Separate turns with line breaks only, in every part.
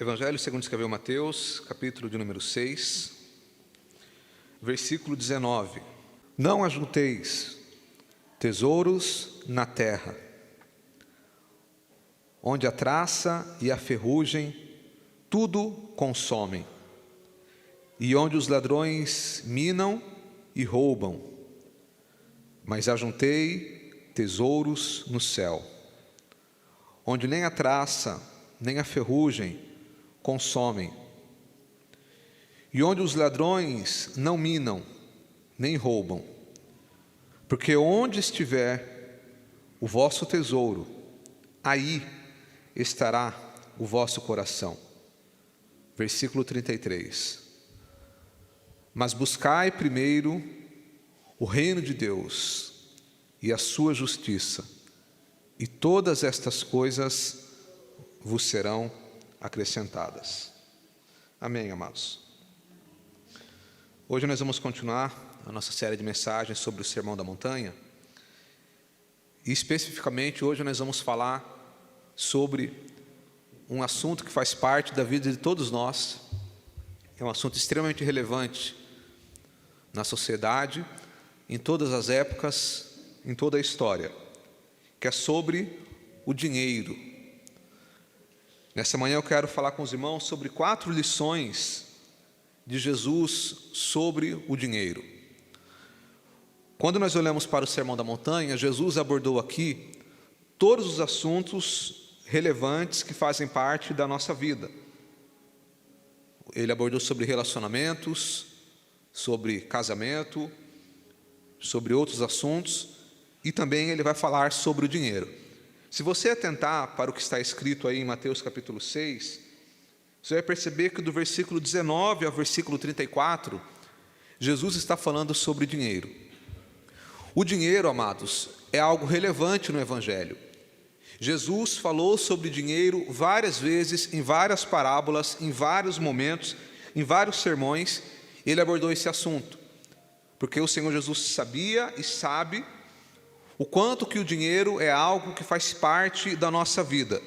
Evangelho segundo escreveu Mateus, capítulo de número 6, versículo 19. Não ajunteis tesouros na terra, onde a traça e a ferrugem tudo consomem, e onde os ladrões minam e roubam, mas ajuntei tesouros no céu, onde nem a traça nem a ferrugem consomem, e onde os ladrões não minam nem roubam, porque onde estiver o vosso tesouro, aí estará o vosso coração. Versículo 33. Mas buscai primeiro o reino de Deus e a sua justiça, e todas estas coisas vos serão acrescentadas. Amém, amados? Hoje nós vamos continuar a nossa série de mensagens sobre o Sermão da Montanha. E especificamente hoje nós vamos falar sobre um assunto que faz parte da vida de todos nós. É um assunto extremamente relevante na sociedade, em todas as épocas, em toda a história, que é sobre o dinheiro. Nessa manhã eu quero falar com os irmãos sobre 4 lições de Jesus sobre o dinheiro. Quando nós olhamos para o Sermão da Montanha, Jesus abordou aqui todos os assuntos relevantes que fazem parte da nossa vida. Ele abordou sobre relacionamentos, sobre casamento, sobre outros assuntos, e também ele vai falar sobre o dinheiro. Se você atentar para o que está escrito aí em Mateus capítulo 6, você vai perceber que do versículo 19 ao versículo 34, Jesus está falando sobre dinheiro. O dinheiro, amados, é algo relevante no Evangelho. Jesus falou sobre dinheiro várias vezes, em várias parábolas, em vários momentos, em vários sermões, ele abordou esse assunto. Porque o Senhor Jesus sabia e sabe o quanto que o dinheiro é algo que faz parte da nossa vida.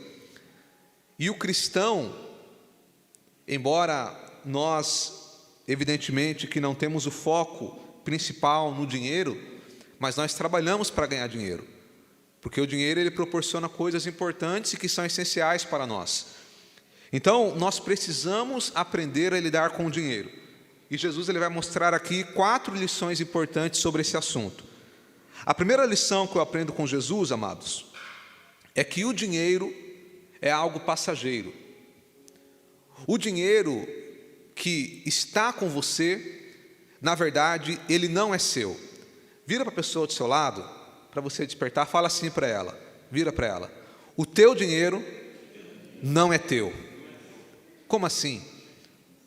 E o cristão, embora nós, evidentemente, que não temos o foco principal no dinheiro, mas nós trabalhamos para ganhar dinheiro. Porque o dinheiro ele proporciona coisas importantes e que são essenciais para nós. Então, nós precisamos aprender a lidar com o dinheiro. E Jesus ele vai mostrar aqui 4 lições importantes sobre esse assunto. A primeira lição que eu aprendo com Jesus, amados, é que o dinheiro é algo passageiro. O dinheiro que está com você, na verdade, ele não é seu. Vira para a pessoa do seu lado, para você despertar, fala assim para ela, vira para ela: o teu dinheiro não é teu. Como assim?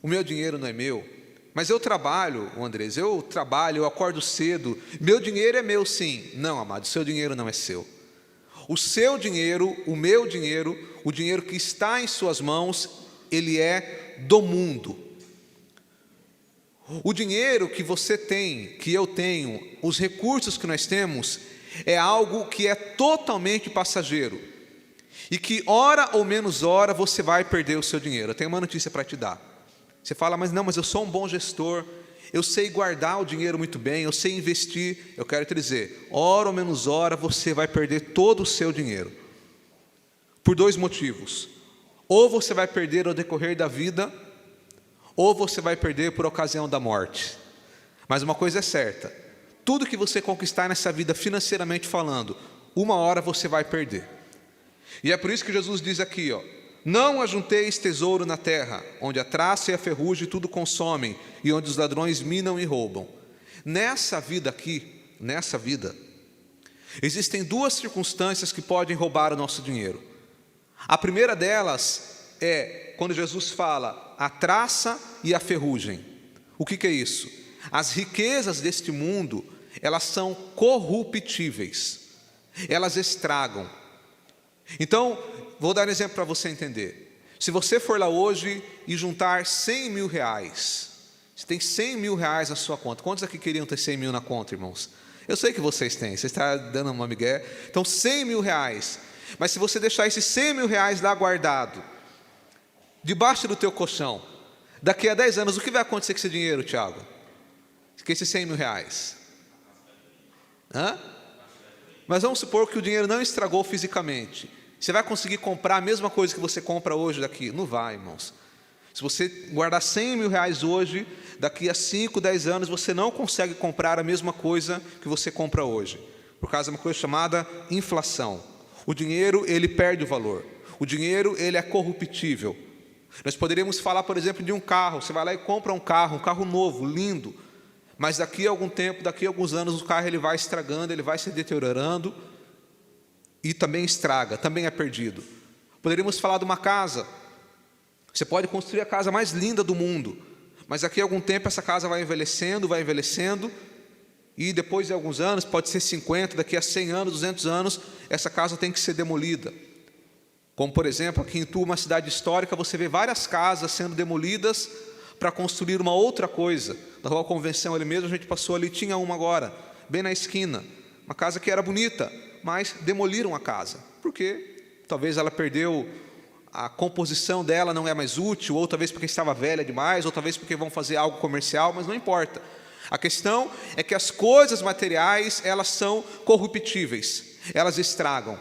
O meu dinheiro não é meu? Mas eu trabalho, Andrés, eu acordo cedo, meu dinheiro é meu sim. Não, amado, o seu dinheiro não é seu. O seu dinheiro, o meu dinheiro, o dinheiro que está em suas mãos, ele é do mundo. O dinheiro que você tem, que eu tenho, os recursos que nós temos, é algo que é totalmente passageiro. E que hora ou menos hora você vai perder o seu dinheiro. Eu tenho uma notícia para te dar. Você fala, mas eu sou um bom gestor, eu sei guardar o dinheiro muito bem, eu sei investir. Eu quero te dizer, hora ou menos hora você vai perder todo o seu dinheiro. Por 2 motivos. Ou você vai perder ao decorrer da vida, ou você vai perder por ocasião da morte. Mas uma coisa é certa, tudo que você conquistar nessa vida financeiramente falando, uma hora você vai perder. E é por isso que Jesus diz aqui, não ajunteis tesouro na terra, onde a traça e a ferrugem tudo consomem, e onde os ladrões minam e roubam. Nessa vida aqui, existem 2 circunstâncias que podem roubar o nosso dinheiro. A primeira delas é quando Jesus fala a traça e a ferrugem. O que é isso? As riquezas deste mundo, elas são corruptíveis, elas estragam. Então, vou dar um exemplo para você entender. Se você for lá hoje e juntar 100 mil reais, você tem 100 mil reais na sua conta. Quantos aqui queriam ter 100 mil na conta, irmãos? Eu sei que vocês têm, você está dando uma migué. Então, 100 mil reais. Mas se você deixar esses 100 mil reais lá guardado, debaixo do teu colchão. Daqui a 10 anos, o que vai acontecer com esse dinheiro, Tiago? Com esses 100 mil reais? Mas vamos supor que o dinheiro não estragou fisicamente. Você vai conseguir comprar a mesma coisa que você compra hoje daqui? Não vai, irmãos. Se você guardar 100 mil reais hoje, daqui a 5, 10 anos, você não consegue comprar a mesma coisa que você compra hoje, por causa de uma coisa chamada inflação. O dinheiro, ele perde o valor. O dinheiro, ele é corruptível. Nós poderíamos falar, por exemplo, de um carro. Você vai lá e compra um carro novo, lindo, mas daqui a algum tempo, daqui a alguns anos, o carro ele vai estragando, ele vai se deteriorando, e também estraga, também é perdido. Poderíamos falar de uma casa. Você pode construir a casa mais linda do mundo, mas daqui a algum tempo essa casa vai envelhecendo, e depois de alguns anos, pode ser 50, daqui a 100 anos, 200 anos, essa casa tem que ser demolida. Como, por exemplo, aqui em Itu, uma cidade histórica, você vê várias casas sendo demolidas para construir uma outra coisa. Na Rua Convenção, ali mesmo, a gente passou ali, tinha uma agora, bem na esquina, uma casa que era bonita, mas demoliram a casa. Por quê? Talvez ela perdeu, a composição dela não é mais útil, ou talvez porque estava velha demais, ou talvez porque vão fazer algo comercial, mas não importa. A questão é que as coisas materiais, elas são corruptíveis, elas estragam.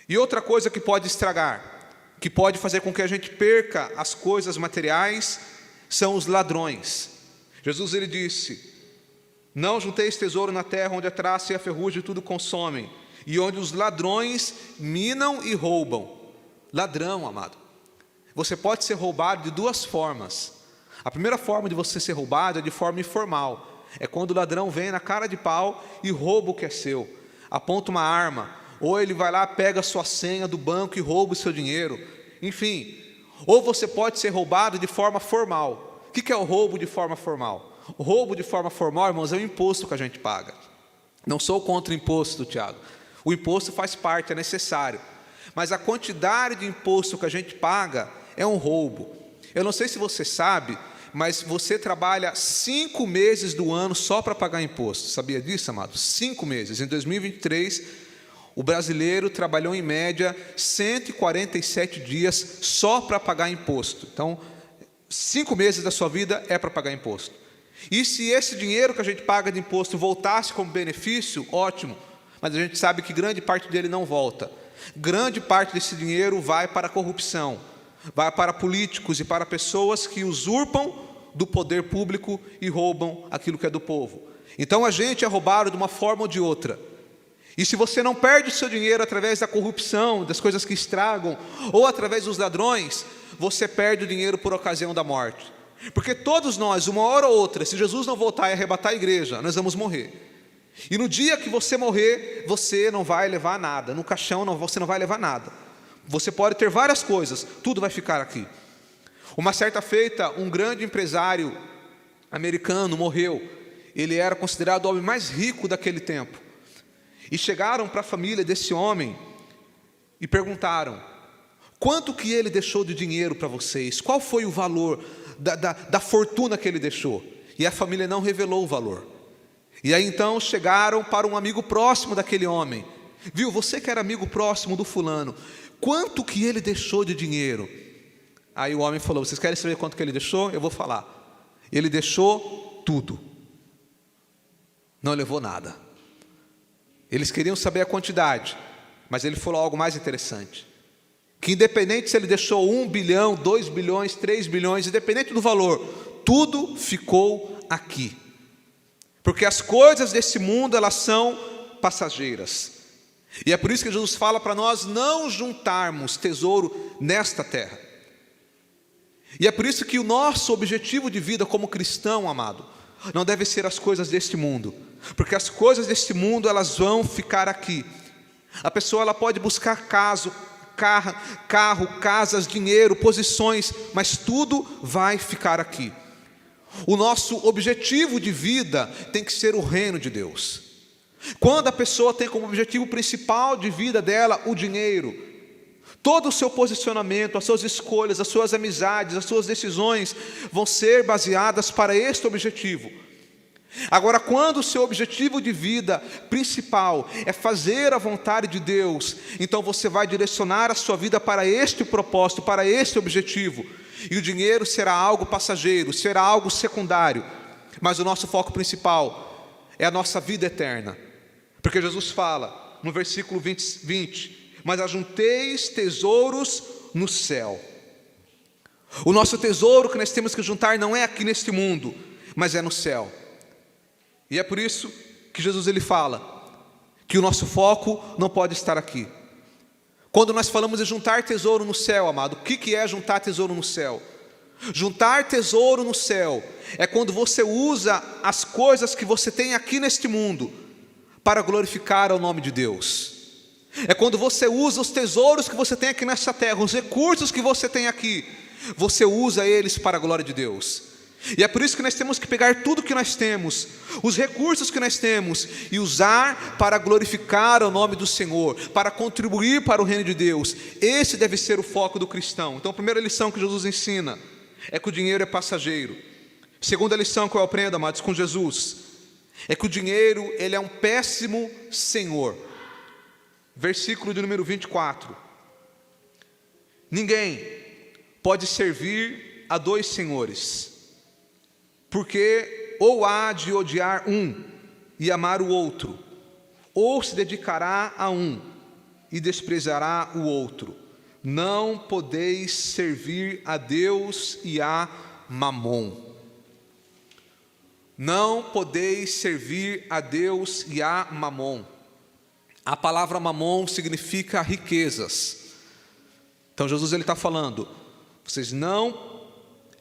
E outra coisa que pode estragar, que pode fazer com que a gente perca as coisas materiais, são os ladrões. Jesus, ele disse: não junteis tesouro na terra, onde a traça e a ferrugem tudo consomem, e onde os ladrões minam e roubam. Ladrão, amado, você pode ser roubado de duas formas. A primeira forma de você ser roubado é de forma informal. É quando o ladrão vem na cara de pau e rouba o que é seu, aponta uma arma, ou ele vai lá, pega a sua senha do banco e rouba o seu dinheiro. Enfim, ou você pode ser roubado de forma formal. O que é o roubo de forma formal? O roubo de forma formal, irmãos, é o imposto que a gente paga. Não sou contra o imposto, Tiago. O imposto faz parte, é necessário. Mas a quantidade de imposto que a gente paga é um roubo. Eu não sei se você sabe, mas você trabalha 5 meses do ano só para pagar imposto. Sabia disso, amado? 5 meses. Em 2023, o brasileiro trabalhou em média 147 dias só para pagar imposto. Então, 5 meses da sua vida é para pagar imposto. E se esse dinheiro que a gente paga de imposto voltasse como benefício, ótimo. Mas a gente sabe que grande parte dele não volta. Grande parte desse dinheiro vai para a corrupção, vai para políticos e para pessoas que usurpam do poder público e roubam aquilo que é do povo. Então a gente é roubado de uma forma ou de outra. E se você não perde o seu dinheiro através da corrupção, das coisas que estragam, ou através dos ladrões, você perde o dinheiro por ocasião da morte. Porque todos nós, uma hora ou outra, se Jesus não voltar e arrebatar a igreja, nós vamos morrer. E no dia que você morrer, você não vai levar nada. No caixão você não vai levar nada. Você pode ter várias coisas, tudo vai ficar aqui. Uma certa feita, um grande empresário americano morreu. Ele era considerado o homem mais rico daquele tempo. E chegaram para a família desse homem e perguntaram: quanto que ele deixou de dinheiro para vocês? Qual foi o valor da fortuna que ele deixou? E a família não revelou o valor. E aí então chegaram para um amigo próximo daquele homem. Viu, você que era amigo próximo do fulano, quanto que ele deixou de dinheiro? Aí o homem falou: vocês querem saber quanto que ele deixou? Eu vou falar. Ele deixou tudo. Não levou nada. Eles queriam saber a quantidade, mas ele falou algo mais interessante. Que independente se ele deixou 1 bilhão, 2 bilhões, 3 bilhões, independente do valor, tudo ficou aqui. Porque as coisas desse mundo, elas são passageiras. E é por isso que Jesus fala para nós não juntarmos tesouro nesta terra. E é por isso que o nosso objetivo de vida como cristão, amado, não deve ser as coisas deste mundo. Porque as coisas deste mundo, elas vão ficar aqui. A pessoa, ela pode buscar carro, casas, dinheiro, posições, mas tudo vai ficar aqui. O nosso objetivo de vida tem que ser o reino de Deus. Quando a pessoa tem como objetivo principal de vida dela o dinheiro, todo o seu posicionamento, as suas escolhas, as suas amizades, as suas decisões vão ser baseadas para este objetivo. Agora, quando o seu objetivo de vida principal é fazer a vontade de Deus, então você vai direcionar a sua vida para este propósito, para este objetivo. E o dinheiro será algo passageiro, será algo secundário. Mas o nosso foco principal é a nossa vida eterna. Porque Jesus fala no versículo 20: mas ajunteis tesouros no céu. O nosso tesouro que nós temos que juntar não é aqui neste mundo, mas é no céu. E é por isso que Jesus ele fala que o nosso foco não pode estar aqui. Quando nós falamos de juntar tesouro no céu, amado, o que é juntar tesouro no céu? Juntar tesouro no céu é quando você usa as coisas que você tem aqui neste mundo para glorificar o nome de Deus. É quando você usa os tesouros que você tem aqui nessa terra, os recursos que você tem aqui, você usa eles para a glória de Deus. E é por isso que nós temos que pegar tudo que nós temos, os recursos que nós temos, e usar para glorificar o nome do Senhor, para contribuir para o reino de Deus. Esse deve ser o foco do cristão. Então a primeira lição que Jesus ensina é que o dinheiro é passageiro. Segunda lição que eu aprendo, amados, com Jesus, é que o dinheiro ele é um péssimo senhor. Versículo de número 24: ninguém pode servir a dois senhores, porque ou há de odiar um e amar o outro, ou se dedicará a um e desprezará o outro. Não podeis servir a Deus e a Mamon. Não podeis servir a Deus e a Mamon. A palavra Mamon significa riquezas. Então Jesus ele está falando,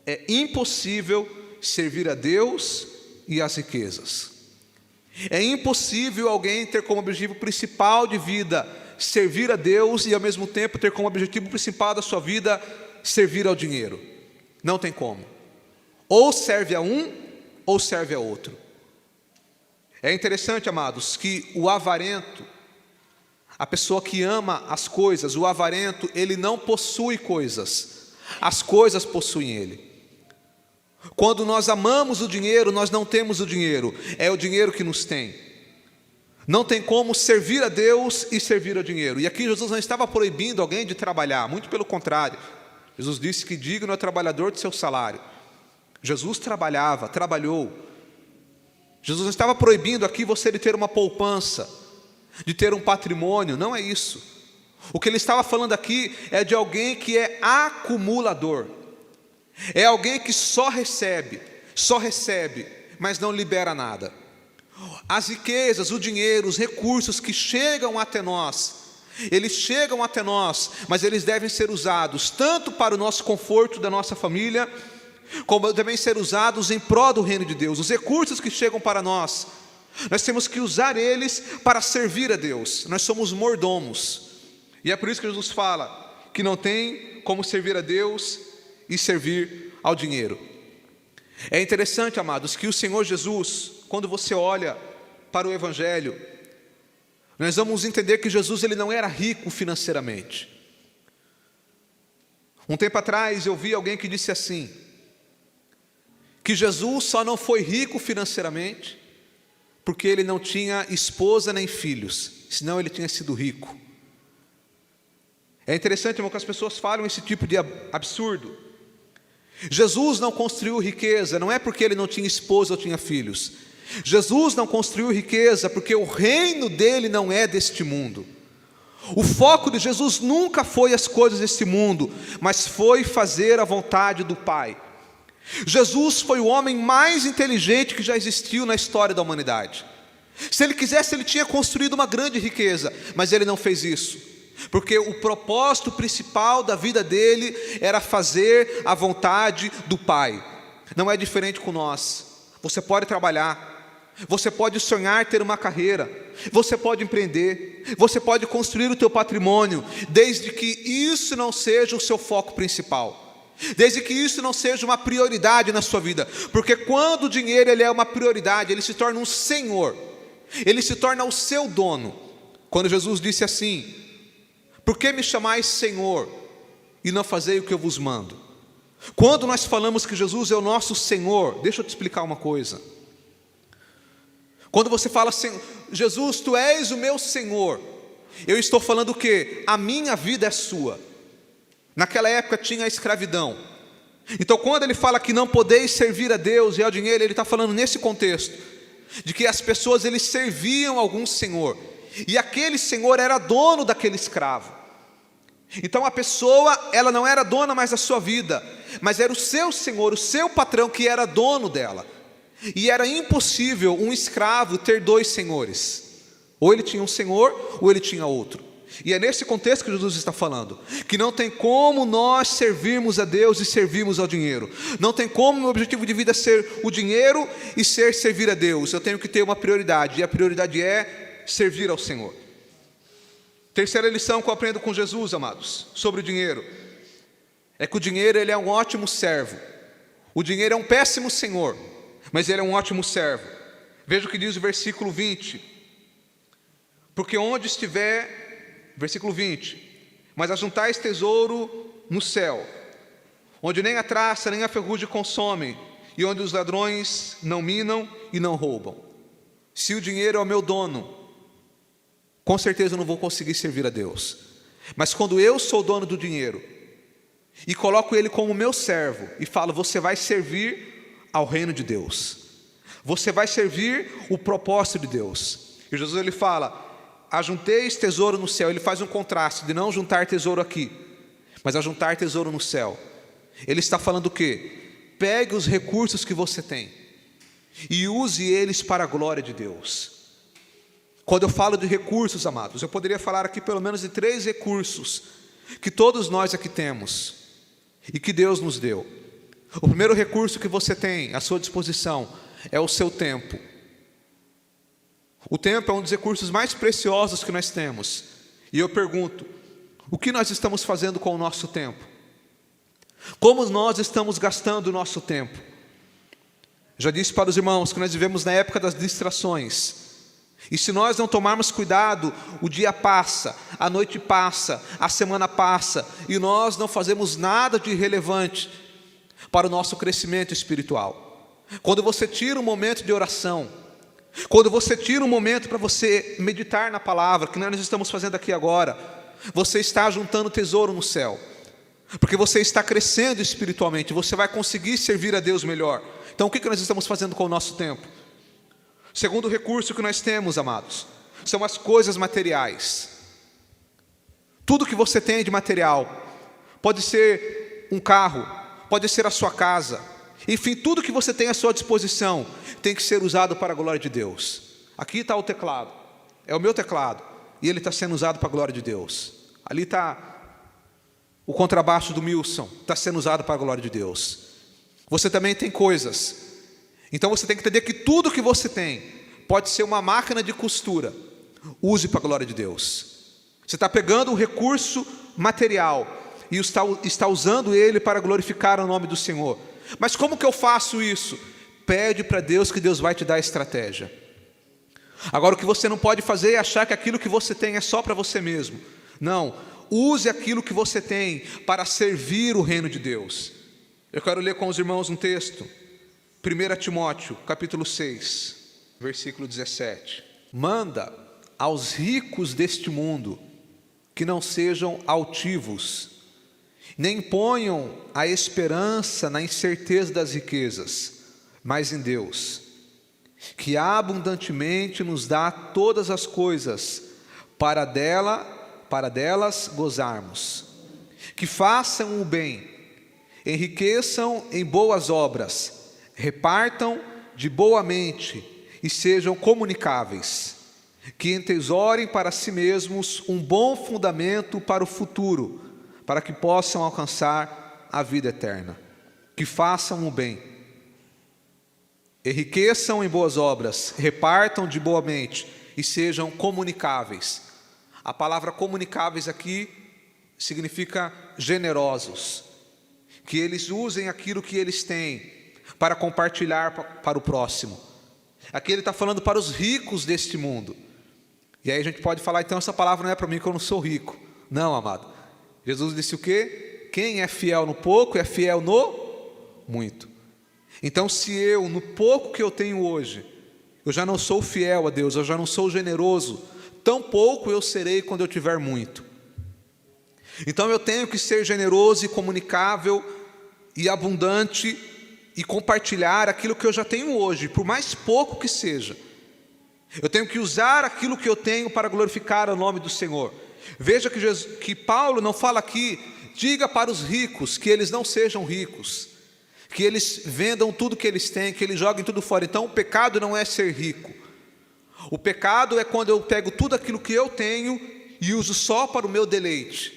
é impossível servir a Deus e as riquezas. É impossível alguém ter como objetivo principal de vida servir a Deus e ao mesmo tempo ter como objetivo principal da sua vida servir ao dinheiro. Não tem como. Ou serve a um ou serve a outro. É interessante, amados, que o avarento, a pessoa que ama as coisas, o avarento, ele não possui coisas, as coisas possuem ele. Quando nós amamos o dinheiro, nós não temos o dinheiro, é o dinheiro que nos tem. Não tem como servir a Deus e servir ao dinheiro. E aqui Jesus não estava proibindo alguém de trabalhar, muito pelo contrário. Jesus disse que digno é o trabalhador de seu salário. Jesus trabalhou. Jesus não estava proibindo aqui você de ter uma poupança, de ter um patrimônio, não é isso. O que ele estava falando aqui é de alguém que é acumulador. É alguém que só recebe, mas não libera nada. As riquezas, o dinheiro, os recursos que chegam até nós, eles chegam até nós, mas eles devem ser usados tanto para o nosso conforto da nossa família, como devem ser usados em prol do reino de Deus. Os recursos que chegam para nós temos que usar eles para servir a Deus. Nós somos mordomos. E é por isso que Jesus fala que não tem como servir a Deus e servir ao dinheiro. É interessante, amados, que o Senhor Jesus, quando você olha para o Evangelho, nós vamos entender que Jesus ele não era rico financeiramente. Um tempo atrás eu vi alguém que disse assim, que Jesus só não foi rico financeiramente porque ele não tinha esposa nem filhos, senão ele tinha sido rico. É interessante, irmão, que as pessoas falam esse tipo de absurdo. Jesus não construiu riqueza, não é porque ele não tinha esposa ou tinha filhos. Jesus não construiu riqueza porque o reino dele não é deste mundo. O foco de Jesus nunca foi as coisas deste mundo, mas foi fazer a vontade do Pai. Jesus foi o homem mais inteligente que já existiu na história da humanidade. Se ele quisesse, ele tinha construído uma grande riqueza, mas ele não fez isso, porque o propósito principal da vida dele era fazer a vontade do Pai. Não é diferente com nós. Você pode trabalhar, você pode sonhar ter uma carreira, você pode empreender, você pode construir o teu patrimônio, desde que isso não seja o seu foco principal, desde que isso não seja uma prioridade na sua vida. Porque quando o dinheiro ele é uma prioridade, ele se torna um senhor, ele se torna o seu dono. Quando Jesus disse assim: por que me chamais Senhor e não fazei o que eu vos mando? Quando nós falamos que Jesus é o nosso Senhor, deixa eu te explicar uma coisa. Quando você fala assim, Jesus, tu és o meu Senhor, eu estou falando o quê? A minha vida é sua. Naquela época tinha a escravidão. Então quando ele fala que não podeis servir a Deus e ao dinheiro, ele está falando nesse contexto, de que as pessoas eles serviam a algum senhor, e aquele senhor era dono daquele escravo. Então a pessoa, ela não era dona mais da sua vida, mas era o seu senhor, o seu patrão que era dono dela. E era impossível um escravo ter dois senhores. Ou ele tinha um senhor, ou ele tinha outro. E é nesse contexto que Jesus está falando, que não tem como nós servirmos a Deus e servirmos ao dinheiro. Não tem como o meu objetivo de vida ser o dinheiro e servir a Deus. Eu tenho que ter uma prioridade, e a prioridade é servir ao Senhor. Terceira lição que eu aprendo com Jesus, amados, sobre o dinheiro, é que o dinheiro ele é um ótimo servo. O dinheiro é um péssimo senhor, mas ele é um ótimo servo. Veja o que diz o versículo 20. Porque onde estiver, versículo 20, mas ajuntais tesouro no céu, onde nem a traça nem a ferrugem consomem, e onde os ladrões não minam e não roubam. Se o dinheiro é o meu dono, com certeza eu não vou conseguir servir a Deus. Mas quando eu sou dono do dinheiro e coloco ele como meu servo e falo, você vai servir ao reino de Deus, você vai servir o propósito de Deus. E Jesus ele fala, ajunteis tesouro no céu. Ele faz um contraste de não juntar tesouro aqui, mas ajuntar tesouro no céu. Ele está falando o quê? Pegue os recursos que você tem e use eles para a glória de Deus. Quando eu falo de recursos, amados, eu poderia falar aqui pelo menos de 3 recursos que todos nós aqui temos e que Deus nos deu. O primeiro recurso que você tem à sua disposição é o seu tempo. O tempo é um dos recursos mais preciosos que nós temos. E eu pergunto, o que nós estamos fazendo com o nosso tempo? Como nós estamos gastando o nosso tempo? Já disse para os irmãos que nós vivemos na época das distrações. E se nós não tomarmos cuidado, o dia passa, a noite passa, a semana passa, e nós não fazemos nada de relevante para o nosso crescimento espiritual. Quando você tira um momento de oração, quando você tira um momento para você meditar na palavra, que nós estamos fazendo aqui agora, você está juntando tesouro no céu, porque você está crescendo espiritualmente, você vai conseguir servir a Deus melhor. Então o que nós estamos fazendo com o nosso tempo? Segundo recurso que nós temos, amados, são as coisas materiais. Tudo que você tem de material, pode ser um carro, pode ser a sua casa, enfim, tudo que você tem à sua disposição, tem que ser usado para a glória de Deus. Aqui está o teclado, é o meu teclado, e ele está sendo usado para a glória de Deus. Ali está o contrabaixo do Milson, está sendo usado para a glória de Deus. Você também tem coisas. Então você tem que entender que tudo que você tem pode ser uma máquina de costura. Use para a glória de Deus. Você está pegando um recurso material e está usando ele para glorificar o nome do Senhor. Mas como que eu faço isso? Pede para Deus que Deus vai te dar a estratégia. Agora o que você não pode fazer é achar que aquilo que você tem é só para você mesmo. Não, use aquilo que você tem para servir o reino de Deus. Eu quero ler com os irmãos um texto. 1 Timóteo, capítulo 6, versículo 17. Manda aos ricos deste mundo que não sejam altivos, nem ponham a esperança na incerteza das riquezas, mas em Deus, que abundantemente nos dá todas as coisas, para delas gozarmos. Que façam o bem, enriqueçam em boas obras, repartam de boa mente e sejam comunicáveis, que entesourem para si mesmos um bom fundamento para o futuro, para que possam alcançar a vida eterna. Que façam o bem, enriqueçam em boas obras, repartam de boa mente e sejam comunicáveis. A palavra comunicáveis aqui significa generosos, que eles usem aquilo que eles têm para compartilhar para o próximo. Aqui ele está falando para os ricos deste mundo. E aí a gente pode falar, então essa palavra não é para mim que eu não sou rico. Não, amado. Jesus disse o quê? Quem é fiel no pouco é fiel no muito. Então se eu, no pouco que eu tenho hoje, Eu já não sou fiel a Deus, eu já não sou generoso. Tampouco eu serei quando eu tiver muito. Então eu tenho que ser generoso e comunicável e abundante e compartilhar aquilo que eu já tenho hoje, por mais pouco que seja. Eu tenho que usar aquilo que eu tenho para glorificar o nome do Senhor. Veja que Paulo não fala aqui, diga para os ricos que eles não sejam ricos, que eles vendam tudo que eles têm, que eles joguem tudo fora. Então o pecado não é ser rico. O pecado é quando eu pego tudo aquilo que eu tenho e uso só para o meu deleite.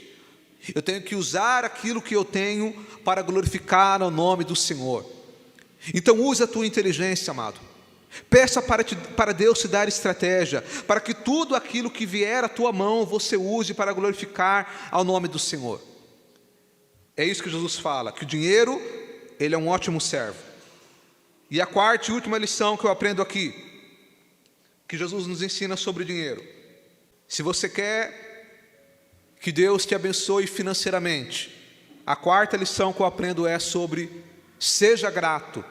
Eu tenho que usar aquilo que eu tenho para glorificar o nome do Senhor. Então use a tua inteligência, amado. Peça para Deus te dar estratégia, para que tudo aquilo que vier à tua mão, você use para glorificar ao nome do Senhor. É isso que Jesus fala, que o dinheiro, ele é um ótimo servo. E a quarta e última lição que eu aprendo aqui, que Jesus nos ensina sobre dinheiro. Se você quer que Deus te abençoe financeiramente, a quarta lição que eu aprendo é sobre: seja grato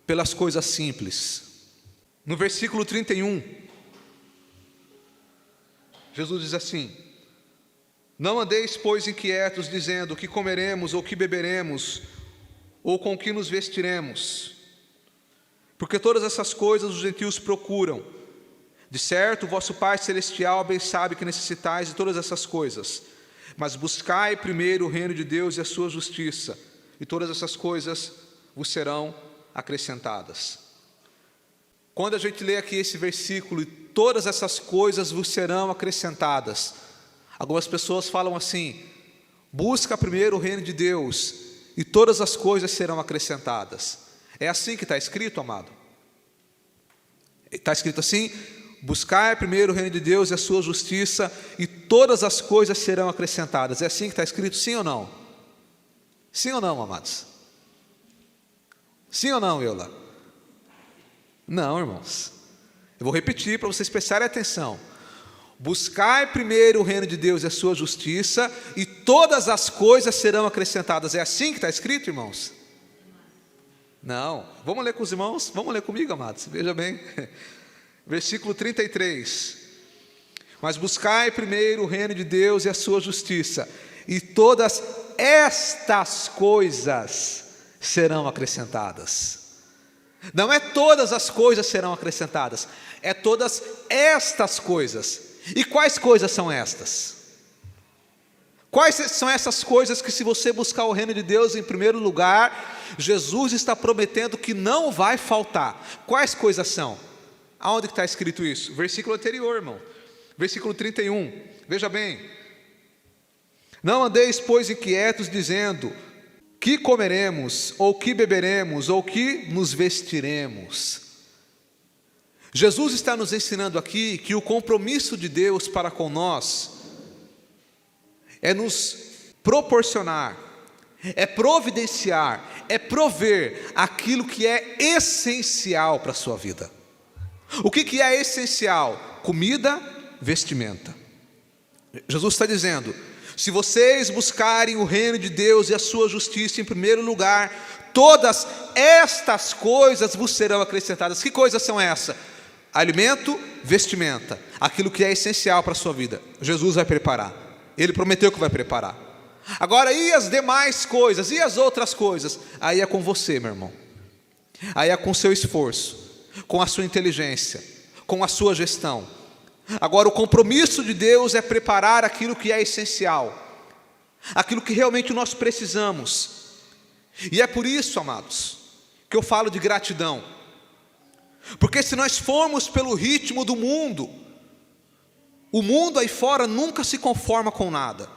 pelas coisas simples. No versículo 31, Jesus diz assim: não andeis, pois, inquietos, dizendo: que comeremos, ou que beberemos, ou com que nos vestiremos, porque todas essas coisas os gentios procuram. De certo, o vosso Pai Celestial bem sabe que necessitais de todas essas coisas. Mas buscai primeiro o reino de Deus e a sua justiça, e todas essas coisas vos serão acrescentadas. Quando a gente lê aqui esse versículo, e todas essas coisas vos serão acrescentadas, algumas pessoas falam assim: busca primeiro o reino de Deus, e todas as coisas serão acrescentadas. É assim que está escrito, amado? Está escrito assim: buscai primeiro o reino de Deus e a sua justiça, e todas as coisas serão acrescentadas. É assim que está escrito, sim ou não? Sim ou não, amados? Sim ou não, Eula? Não, irmãos. Eu vou repetir para vocês prestarem atenção. Buscai primeiro o reino de Deus e a sua justiça, e todas as coisas serão acrescentadas. É assim que está escrito, irmãos? Não. Vamos ler com os irmãos? Vamos ler comigo, amados? Veja bem. Versículo 33. Mas buscai primeiro o reino de Deus e a sua justiça, e todas estas coisas serão acrescentadas. Não é todas as coisas serão acrescentadas, é todas estas coisas. E quais coisas são estas? Quais são essas coisas que, se você buscar o reino de Deus em primeiro lugar, Jesus está prometendo que não vai faltar? Quais coisas são? Aonde que está escrito isso? Versículo anterior, irmão. Versículo 31. Veja bem: não andeis, pois, inquietos, dizendo: que comeremos, ou que beberemos, ou que nos vestiremos. Jesus está nos ensinando aqui que o compromisso de Deus para com nós é nos proporcionar, é providenciar, é prover aquilo que é essencial para a sua vida. O que é essencial? Comida, vestimenta. Jesus está dizendo: se vocês buscarem o reino de Deus e a sua justiça em primeiro lugar, todas estas coisas vos serão acrescentadas. Que coisas são essas? Alimento, vestimenta, aquilo que é essencial para a sua vida. Jesus vai preparar, Ele prometeu que vai preparar. Agora, e as demais coisas, e as outras coisas? Aí é com você, meu irmão. Aí é com o seu esforço, com a sua inteligência, com a sua gestão. Agora, o compromisso de Deus é preparar aquilo que é essencial, aquilo que realmente nós precisamos. E é por isso, amados, que eu falo de gratidão. Porque se nós formos pelo ritmo do mundo, o mundo aí fora nunca se conforma com nada.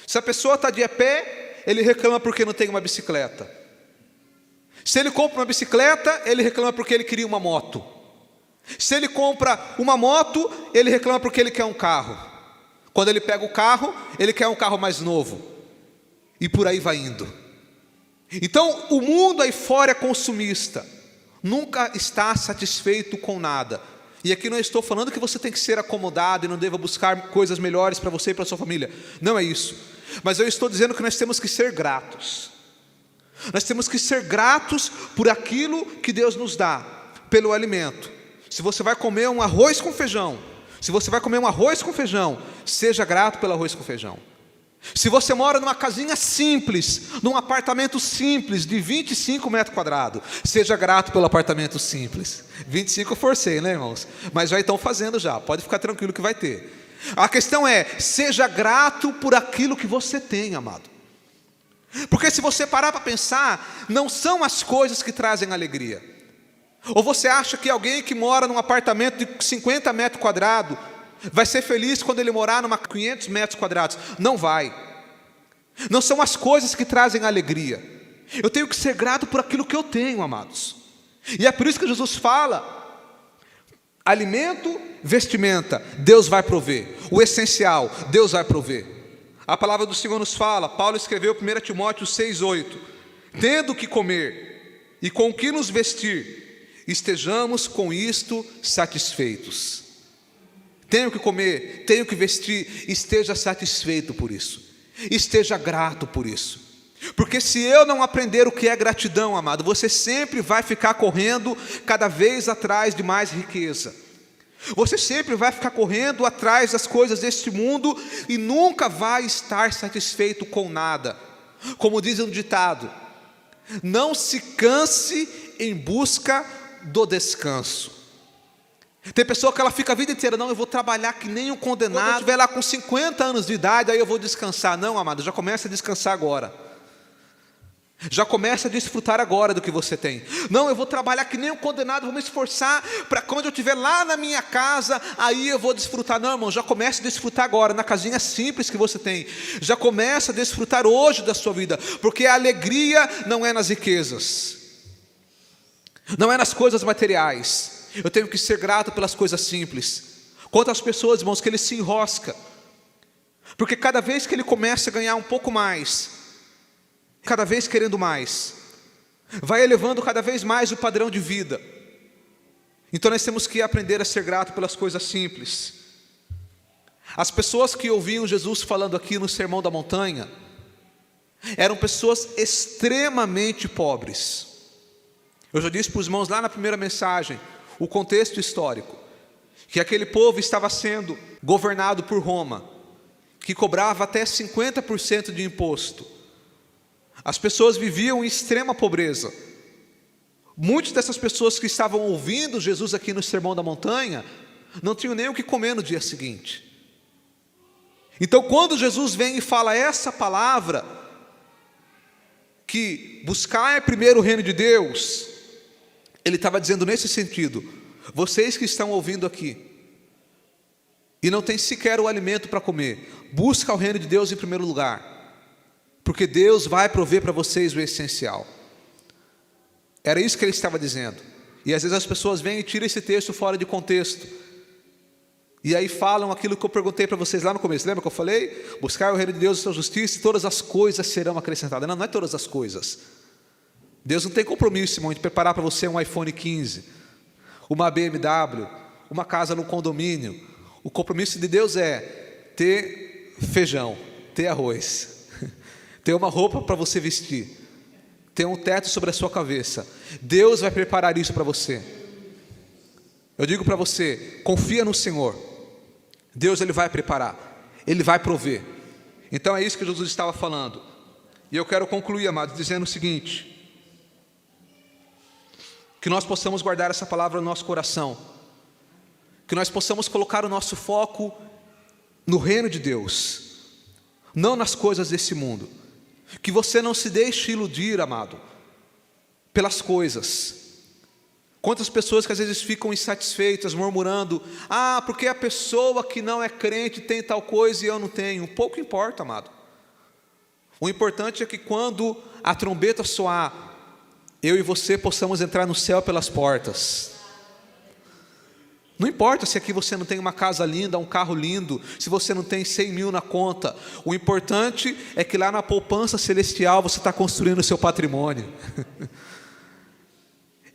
Se a pessoa está de a pé, ele reclama porque não tem uma bicicleta. Se ele compra uma bicicleta, ele reclama porque ele queria uma moto. Se ele compra uma moto, ele reclama porque ele quer um carro. Quando ele pega o carro, ele quer um carro mais novo. E por aí vai indo. Então, o mundo aí fora é consumista. Nunca está satisfeito com nada. E aqui não estou falando que você tem que ser acomodado e não deva buscar coisas melhores para você e para a sua família. Não é isso. Mas eu estou dizendo que nós temos que ser gratos. Nós temos que ser gratos por aquilo que Deus nos dá. pelo alimento. Se você vai comer um arroz com feijão, seja grato pelo arroz com feijão. Se você mora numa casinha simples, num apartamento simples de 25 metros quadrados, seja grato pelo apartamento simples. 25 eu forcei, né, irmãos? Mas já estão fazendo já, pode ficar tranquilo que vai ter. A questão é, seja grato por aquilo que você tem, amado. Porque se você parar para pensar, não são as coisas que trazem alegria. Ou você acha que alguém que mora num apartamento de 50 metros quadrados vai ser feliz quando ele morar numa 500 metros quadrados? Não vai. Não são as coisas que trazem alegria. Eu tenho que ser grato por aquilo que eu tenho, amados. E é por isso que Jesus fala: alimento, vestimenta, Deus vai prover. O essencial, Deus vai prover. A palavra do Senhor nos fala, Paulo escreveu 1 Timóteo 6,8: tendo que comer e com que nos vestir, estejamos com isto satisfeitos. Tenho que comer, tenho que vestir, esteja satisfeito por isso, esteja grato por isso. Porque se eu não aprender o que é gratidão, amado, você sempre vai ficar correndo cada vez atrás de mais riqueza. Você sempre vai ficar correndo atrás das coisas deste mundo e nunca vai estar satisfeito com nada. Como diz um ditado: não se canse em busca do descanso. Tem pessoa que ela fica a vida inteira: não, eu vou trabalhar que nem um condenado, quando eu estiver lá com 50 anos de idade, aí eu vou descansar. Não, amado, já começa a descansar agora. Já começa a desfrutar agora do que você tem. Não, eu vou trabalhar que nem um condenado, vou me esforçar para quando eu estiver lá na minha casa, aí eu vou desfrutar. Não, irmão, já começa a desfrutar agora, na casinha simples que você tem. Já começa a desfrutar hoje da sua vida, porque a alegria não é nas riquezas, não é nas coisas materiais. Eu tenho que ser grato pelas coisas simples. Quantas pessoas, irmãos, que ele se enrosca, porque cada vez que ele começa a ganhar um pouco mais, cada vez querendo mais, vai elevando cada vez mais o padrão de vida. Então nós temos que aprender a ser grato pelas coisas simples. As pessoas que ouviam Jesus falando aqui no Sermão da Montanha eram pessoas extremamente pobres. Eu já disse para os irmãos lá na primeira mensagem o contexto histórico, que aquele povo estava sendo governado por Roma, que cobrava até 50% de imposto. As pessoas viviam em extrema pobreza. Muitas dessas pessoas que estavam ouvindo Jesus aqui no Sermão da Montanha não tinham nem o que comer no dia seguinte. Então quando Jesus vem e fala essa palavra, que buscar primeiro o reino de Deus, ele estava dizendo nesse sentido: vocês que estão ouvindo aqui e não têm sequer o alimento para comer, busca o reino de Deus em primeiro lugar, porque Deus vai prover para vocês o essencial. Era isso que ele estava dizendo. E às vezes as pessoas vêm e tiram esse texto fora de contexto, e aí falam aquilo que eu perguntei para vocês lá no começo. Lembra que eu falei? Buscar o reino de Deus e sua justiça, e todas as coisas serão acrescentadas. Não, não é todas as coisas. Deus não tem compromisso, irmão, de preparar para você um iPhone 15, uma BMW, uma casa no condomínio. O compromisso de Deus é ter feijão, ter arroz, ter uma roupa para você vestir, ter um teto sobre a sua cabeça. Deus vai preparar isso para você. Eu digo para você, confia no Senhor. Deus, ele vai preparar, ele vai prover. Então é isso que Jesus estava falando. E eu quero concluir, amados, dizendo o seguinte: que nós possamos guardar essa palavra no nosso coração, que nós possamos colocar o nosso foco no reino de Deus, não nas coisas desse mundo. Que você não se deixe iludir, amado, pelas coisas. Quantas pessoas que às vezes ficam insatisfeitas, murmurando: ah, porque a pessoa que não é crente tem tal coisa e eu não tenho. Pouco importa, amado. O importante é que quando a trombeta soar, eu e você possamos entrar no céu pelas portas. Não importa se aqui você não tem uma casa linda, um carro lindo, se você não tem 100 mil na conta. O importante é que lá na poupança celestial você está construindo o seu patrimônio.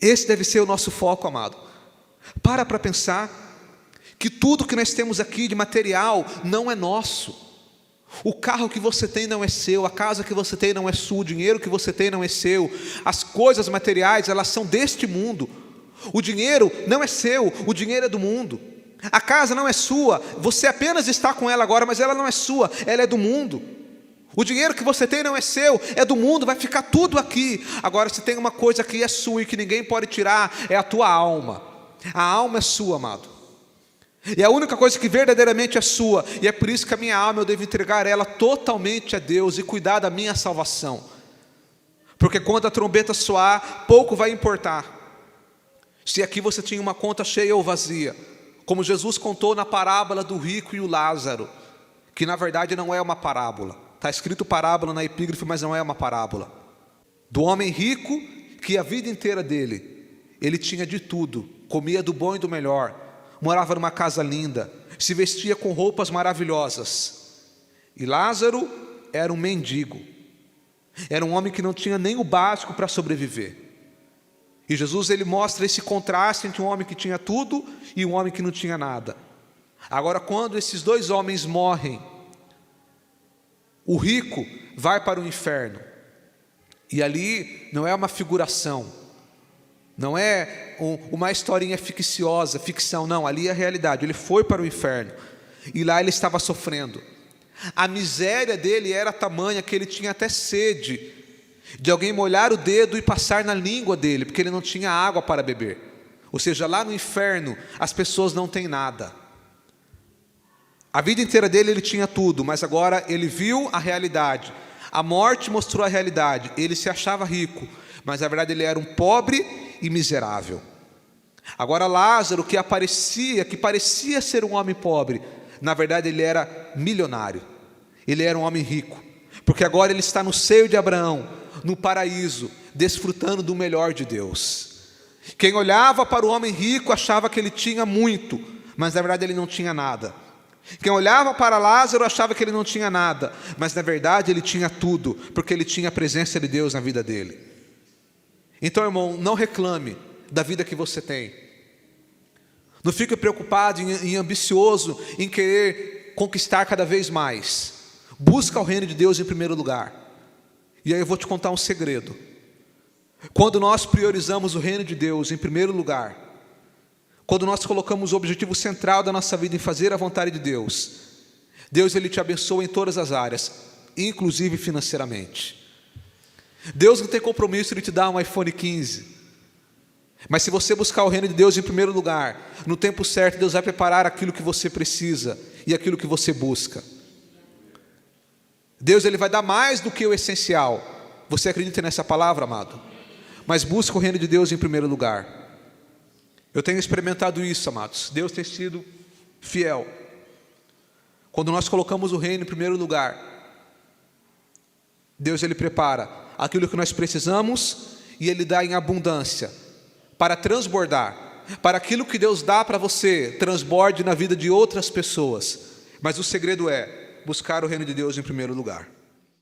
Esse deve ser o nosso foco, amado. Para pensar que tudo que nós temos aqui de material não é nosso. O carro que você tem não é seu, a casa que você tem não é sua, o dinheiro que você tem não é seu. As coisas materiais, elas são deste mundo. O dinheiro não é seu, o dinheiro é do mundo. A casa não é sua, você apenas está com ela agora, mas ela não é sua, ela é do mundo. O dinheiro que você tem não é seu, é do mundo, vai ficar tudo aqui. Agora, se tem uma coisa que é sua e que ninguém pode tirar, é a tua alma. A alma é sua, amado. E a única coisa que verdadeiramente é sua, e é por isso que a minha alma eu devo entregar ela totalmente a Deus e cuidar da minha salvação. Porque quando a trombeta soar, pouco vai importar se aqui você tinha uma conta cheia ou vazia, como Jesus contou na parábola do rico e o Lázaro, que na verdade não é uma parábola. Está escrito parábola na epígrafe, mas não é uma parábola. Do homem rico, que a vida inteira dele, ele tinha de tudo, comia do bom e do melhor, morava numa casa linda, se vestia com roupas maravilhosas. E Lázaro era um mendigo, era um homem que não tinha nem o básico para sobreviver. E Jesus, ele mostra esse contraste entre um homem que tinha tudo e um homem que não tinha nada. Agora, quando esses dois homens morrem, o rico vai para o inferno, e ali não é uma figuração, não é uma historinha ficciosa, ficção, não, ali é a realidade. Ele foi para o inferno, e lá ele estava sofrendo. A miséria dele era tamanha que ele tinha até sede de alguém molhar o dedo e passar na língua dele, porque ele não tinha água para beber. Ou seja, lá no inferno as pessoas não têm nada. A vida inteira dele ele tinha tudo, mas agora ele viu a realidade. A morte mostrou a realidade. Ele se achava rico, mas na verdade ele era um pobre e miserável. Agora Lázaro, que parecia ser um homem pobre, na verdade ele era milionário. Ele era um homem rico, porque agora ele está no seio de Abraão, no paraíso, desfrutando do melhor de Deus. Quem olhava para o homem rico achava que ele tinha muito, mas na verdade ele não tinha nada. Quem olhava para Lázaro achava que ele não tinha nada, mas na verdade ele tinha tudo, porque ele tinha a presença de Deus na vida dele. Então, irmão, não reclame da vida que você tem. Não fique preocupado e ambicioso em querer conquistar cada vez mais. Busca o reino de Deus em primeiro lugar. E aí eu vou te contar um segredo. Quando nós priorizamos o reino de Deus em primeiro lugar, quando nós colocamos o objetivo central da nossa vida em fazer a vontade de Deus, Deus ele te abençoa em todas as áreas, inclusive financeiramente. Deus não tem compromisso de te dar um iPhone 15, mas se você buscar o reino de Deus em primeiro lugar, no tempo certo Deus vai preparar aquilo que você precisa e aquilo que você busca. Deus ele vai dar mais do que o essencial. Você acredita nessa palavra, amado? Mas busca o reino de Deus em primeiro lugar. Eu tenho experimentado isso, amados. Deus tem sido fiel. Quando nós colocamos o reino em primeiro lugar, Deus ele prepara aquilo que nós precisamos e ele dá em abundância para transbordar, para aquilo que Deus dá para você transborde na vida de outras pessoas. Mas o segredo é buscar o reino de Deus em primeiro lugar.